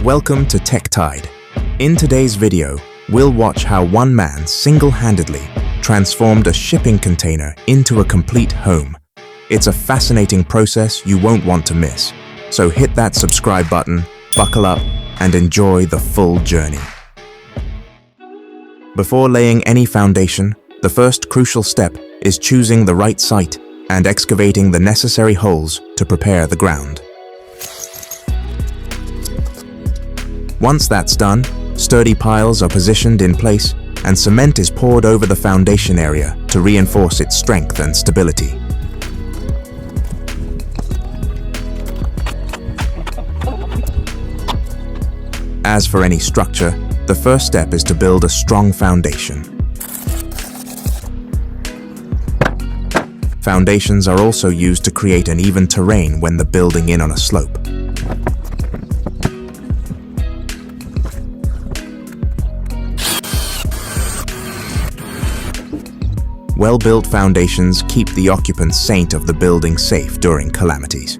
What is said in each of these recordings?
Welcome to Tech Tide. In today's video, we'll watch how one man single-handedly transformed a shipping container into a complete home. It's a fascinating process you won't want to miss. So hit that subscribe button, buckle up, and enjoy the full journey. Before laying any foundation, the first crucial step is choosing the right site and excavating the necessary holes to prepare the ground. Once that's done, sturdy piles are positioned in place and cement is poured over the foundation area to reinforce its strength and stability. As for any structure, the first step is to build a strong foundation. Foundations are also used to create an even terrain when the building in on a slope. Well-built foundations keep the occupants of the building safe during calamities.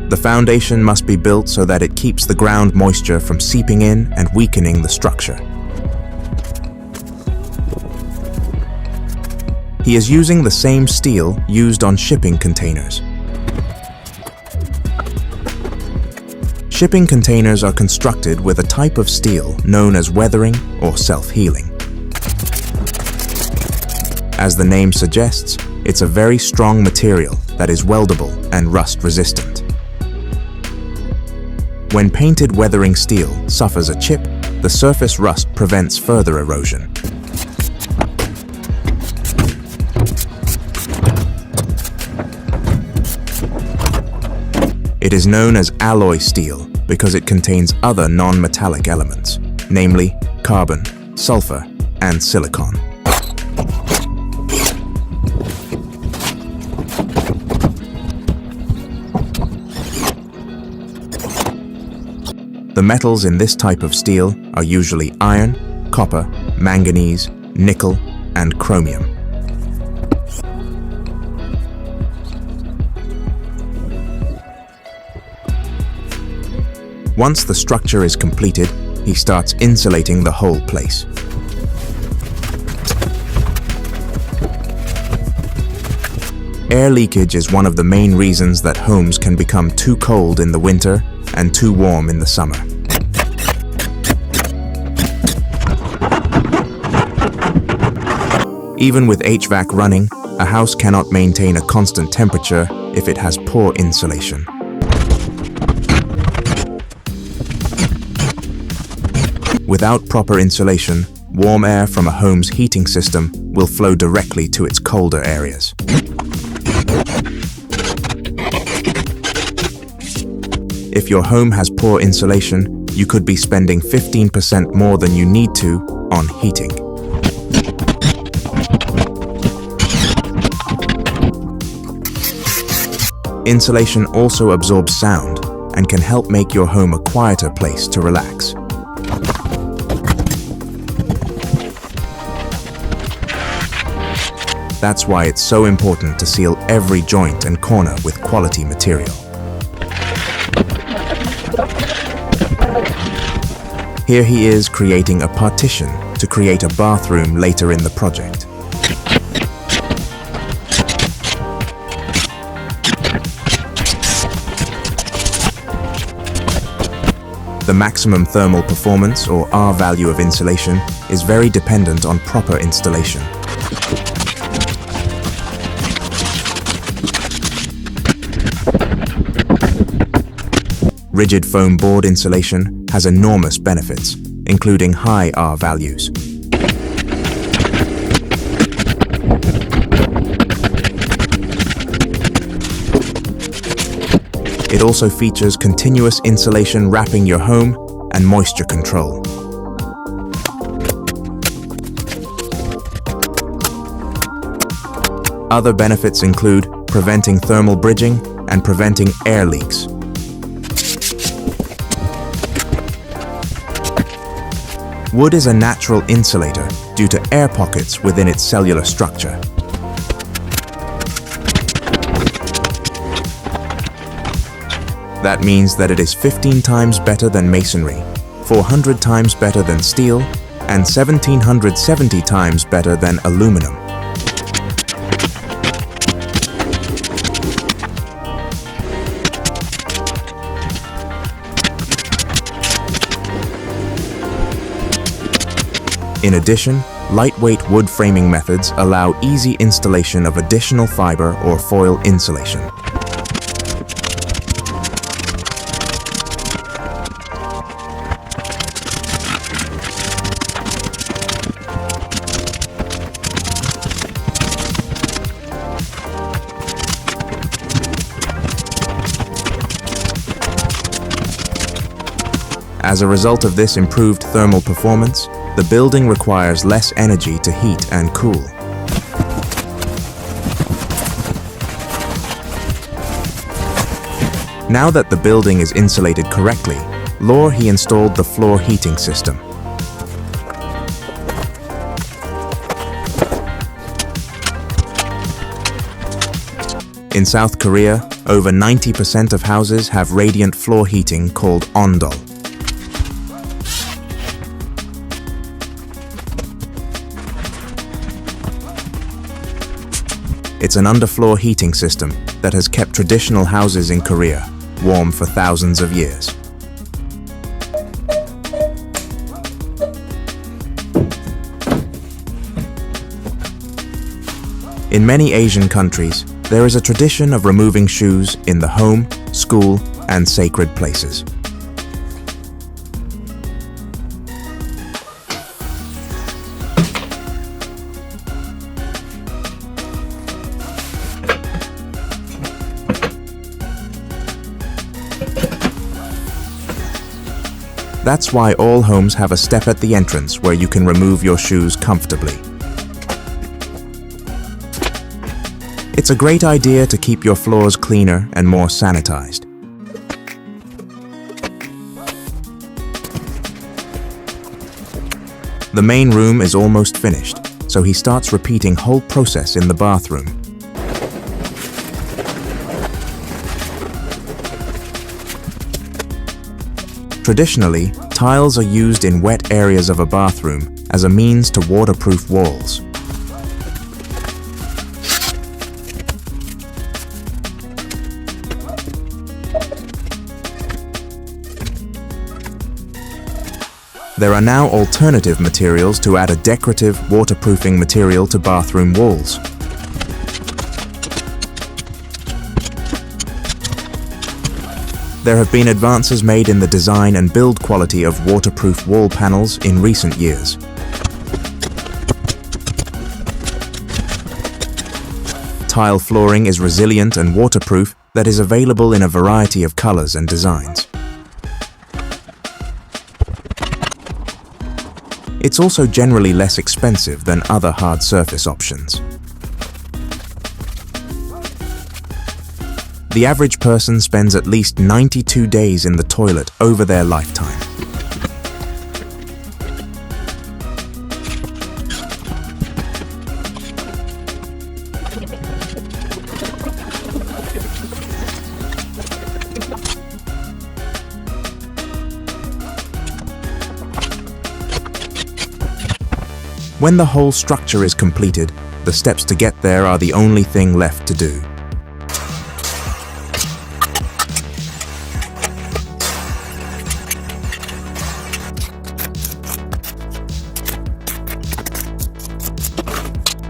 The foundation must be built so that it keeps the ground moisture from seeping in and weakening the structure. He is using the same steel used on shipping containers. Shipping containers are constructed with a type of steel known as weathering or self-healing. As the name suggests, it's a very strong material that is weldable and rust-resistant. When painted weathering steel suffers a chip, the surface rust prevents further erosion. It is known as alloy steel because it contains other non-metallic elements, namely carbon, sulfur, and silicon. The metals in this type of steel are usually iron, copper, manganese, nickel, and chromium. Once the structure is completed, he starts insulating the whole place. Air leakage is one of the main reasons that homes can become too cold in the winter and too warm in the summer. Even with HVAC running, a house cannot maintain a constant temperature if it has poor insulation. Without proper insulation, warm air from a home's heating system will flow directly to its colder areas. If your home has poor insulation, you could be spending 15% more than you need to on heating. Insulation also absorbs sound and can help make your home a quieter place to relax. That's why it's so important to seal every joint and corner with quality material. Here he is creating a partition to create a bathroom later in the project. The maximum thermal performance, or R value of insulation, is very dependent on proper installation. Rigid foam board insulation has enormous benefits, including high R values. It also features continuous insulation wrapping your home and moisture control. Other benefits include preventing thermal bridging and preventing air leaks. Wood is a natural insulator due to air pockets within its cellular structure. That means that it is 15 times better than masonry, 400 times better than steel, and 1770 times better than aluminum. In addition, lightweight wood framing methods allow easy installation of additional fiber or foil insulation. As a result of this improved thermal performance, the building requires less energy to heat and cool. Now that the building is insulated correctly, he installed the floor heating system. In South Korea, over 90% of houses have radiant floor heating called ondol. It's an underfloor heating system that has kept traditional houses in Korea warm for thousands of years. In many Asian countries, there is a tradition of removing shoes in the home, school, and sacred places. That's why all homes have a step at the entrance where you can remove your shoes comfortably. It's a great idea to keep your floors cleaner and more sanitized. The main room is almost finished, so he starts repeating whole process in the bathroom. Traditionally, tiles are used in wet areas of a bathroom as a means to waterproof walls. There are now alternative materials to add a decorative, waterproofing material to bathroom walls. There have been advances made in the design and build quality of waterproof wall panels in recent years. Tile flooring is resilient and waterproof that is available in a variety of colors and designs. It's also generally less expensive than other hard surface options. The average person spends at least 92 days in the toilet over their lifetime. When the whole structure is completed, the steps to get there are the only thing left to do.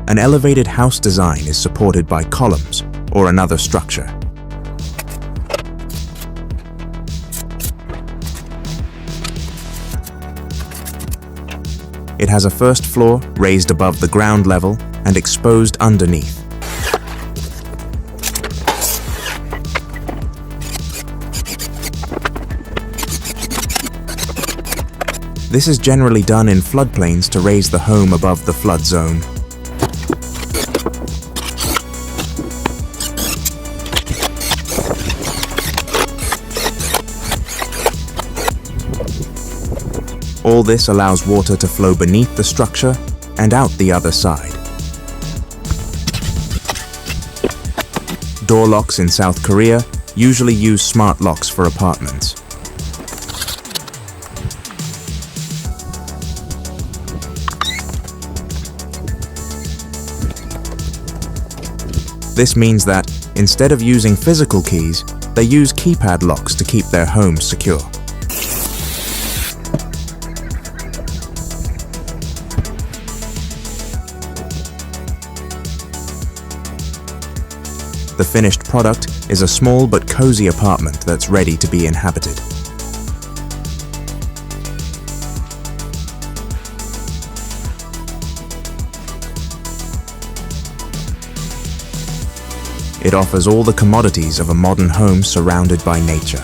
An elevated house design is supported by columns or another structure. It has a first floor raised above the ground level and exposed underneath. This is generally done in floodplains to raise the home above the flood zone. All this allows water to flow beneath the structure and out the other side. Door locks in South Korea usually use smart locks for apartments. This means that, instead of using physical keys, they use keypad locks to keep their homes secure. The finished product is a small but cozy apartment that's ready to be inhabited. It offers all the commodities of a modern home surrounded by nature.